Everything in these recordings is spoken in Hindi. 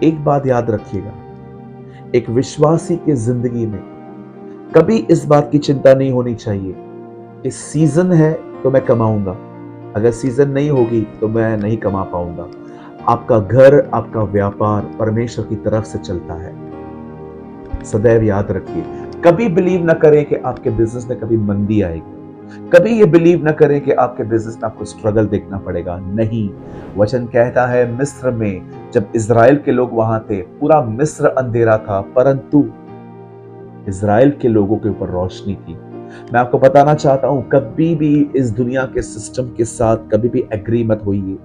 एक बात याद रखिएगा, एक विश्वासी की जिंदगी में कभी इस बात की चिंता नहीं होनी चाहिए कि सीजन है तो मैं कमाऊंगा, अगर सीजन नहीं होगी तो मैं नहीं कमा पाऊंगा। आपका घर, आपका व्यापार परमेश्वर की तरफ से चलता है। सदैव याद रखिए, कभी बिलीव ना करें कि आपके बिजनेस में कभी मंदी आएगी। कभी ये बिलीव ना करें कि आपके बिजनेस में आपको स्ट्रगल देखना पड़ेगा। नहीं, वचन कहता है मिस्र में जब इज़राइल के लोग वहां थे, पूरा मिस्र अंधेरा था, परंतु इज़राइल के लोगों के ऊपर रोशनी थी। मैं आपको बताना चाहता हूं, कभी भी इस दुनिया के सिस्टम के साथ कभी भी एग्री मत होइए।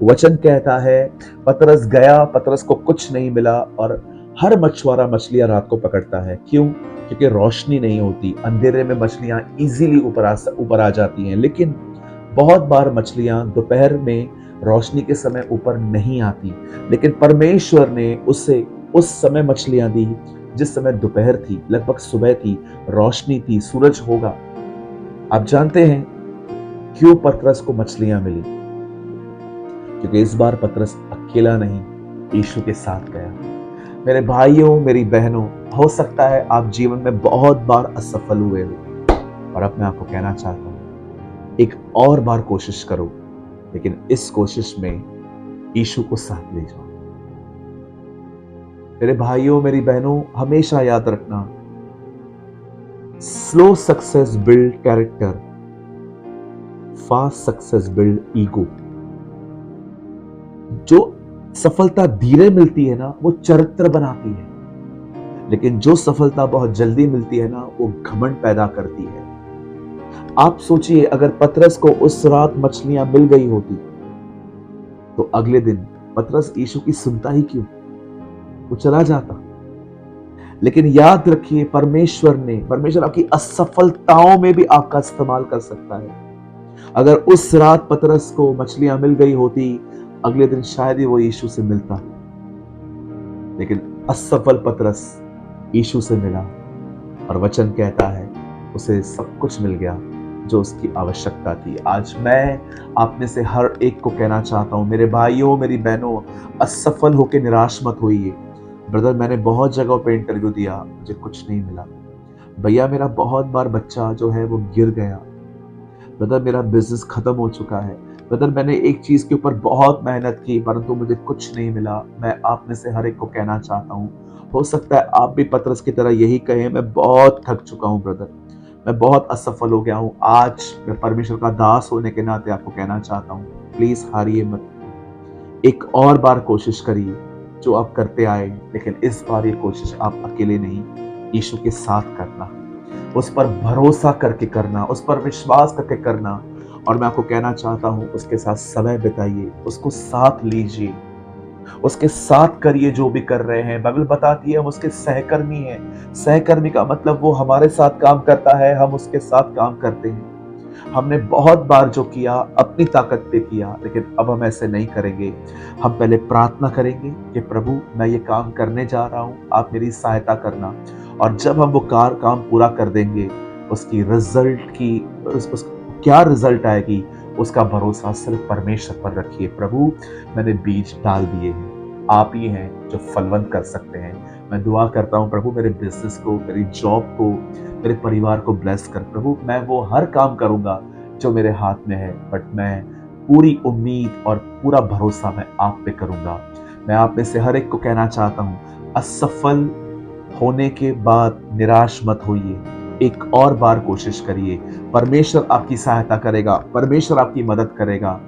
वचन कहता है पतरस गया, पतरस को कुछ नहीं मिला, और हर मछुआरा मछलियां रात को पकड़ता है। क्यों? क्योंकि रोशनी नहीं होती। अंधेरे में मछलियां इजीली ऊपर आ जाती हैं, लेकिन बहुत बार मछलियां दोपहर में रोशनी के समय ऊपर नहीं आती। लेकिन परमेश्वर ने उसे उस समय मछलियां दी जिस समय दोपहर थी, लगभग सुबह थी, रोशनी थी, सूरज होगा। आप जानते हैं क्यों पतरस को मछलियां मिली? क्योंकि इस बार पतरस अकेला नहीं, यीशु के साथ गया। मेरे भाइयों, मेरी बहनों, हो सकता है आप जीवन में बहुत बार असफल हुए हो, और अब मैं आपको कहना चाहता हूं, एक और बार कोशिश करो, लेकिन इस कोशिश में यीशु को साथ ले जाओ। मेरे भाइयों, मेरी बहनों, हमेशा याद रखना, slow success build character, fast success build ego. जो सफलता धीरे मिलती है ना, वो चरित्र बनाती है, लेकिन जो सफलता बहुत जल्दी मिलती है ना, वो घमंड पैदा करती है। आप सोचिए, अगर पतरस को उस रात मछलियां मिल गई होती तो अगले दिन पतरस यीशु की सुनता ही क्यों? वो चला जाता। लेकिन याद रखिए, परमेश्वर आपकी असफलताओं में भी आपका इस्तेमाल कर सकता है। अगर उस रात पतरस को मछलियां मिल गई होती, अगले दिन शायद ही वो यीशु से मिलता। लेकिन असफल पतरस यीशु से मिला, और वचन कहता है उसे सब कुछ मिल गया जो उसकी आवश्यकता थी। आज मैं आप में से हर एक को कहना चाहता हूं, मेरे भाइयों, मेरी बहनों, असफल होकर निराश मत होइए। ब्रदर, मैंने बहुत जगहों पे इंटरव्यू दिया, मुझे कुछ नहीं मिला। भैया, मेरा बहुत बार बच्चा जो है वो गिर गया। ब्रदर, मेरा बिजनेस खत्म हो चुका है। ब्रदर, मैंने एक चीज के ऊपर बहुत मेहनत की, परंतु मुझे कुछ नहीं मिला। मैं आप में से हर एक को कहना चाहता हूँ, हो सकता है आप भी पतरस की तरह यही कहें, मैं बहुत थक चुका हूँ ब्रदर, मैं बहुत असफल हो गया हूँ। आज मैं परमेश्वर का दास होने के नाते आपको कहना चाहता हूँ, प्लीज हारिए मत। एक और बार कोशिश करिए जो आप करते आए, लेकिन इस बार ये कोशिश आप अकेले नहीं, यीशु के साथ करना, उस पर भरोसा करके करना, उस पर विश्वास करके करना। और मैं आपको कहना चाहता हूं, उसके साथ समय बिताइए, उसको साथ लीजिए, उसके साथ करिए जो भी कर रहे हैं। बाइबल बताती है हम उसके सहकर्मी हैं। सहकर्मी का मतलब वो हमारे साथ काम करता है, हम उसके साथ काम करते हैं। हमने बहुत बार जो किया अपनी ताकत पे किया, लेकिन अब हम ऐसे नहीं करेंगे। हम पहले प्रार्थना करेंगे कि प्रभु, मैं ये काम करने जा रहा हूँ, आप मेरी सहायता करना। और जब हम वो काम पूरा कर देंगे, उसकी रिजल्ट की उस क्या रिजल्ट आएगी, उसका भरोसा सिर्फ परमेश्वर पर रखिए। प्रभु, मैंने बीज डाल दिए हैं, आप ही हैं जो फलवंत कर सकते हैं। मैं दुआ करता हूँ प्रभु, मेरे बिजनेस को, मेरी जॉब को, मेरे परिवार को ब्लेस कर। प्रभु, मैं वो हर काम करूंगा जो मेरे हाथ में है, बट मैं पूरी उम्मीद और पूरा भरोसा मैं आप पे करूंगा। मैं आप में से हर एक को कहना चाहता हूँ, असफल होने के बाद निराश मत होइए, एक और बार कोशिश करिए। परमेश्वर आपकी सहायता करेगा, परमेश्वर आपकी मदद करेगा।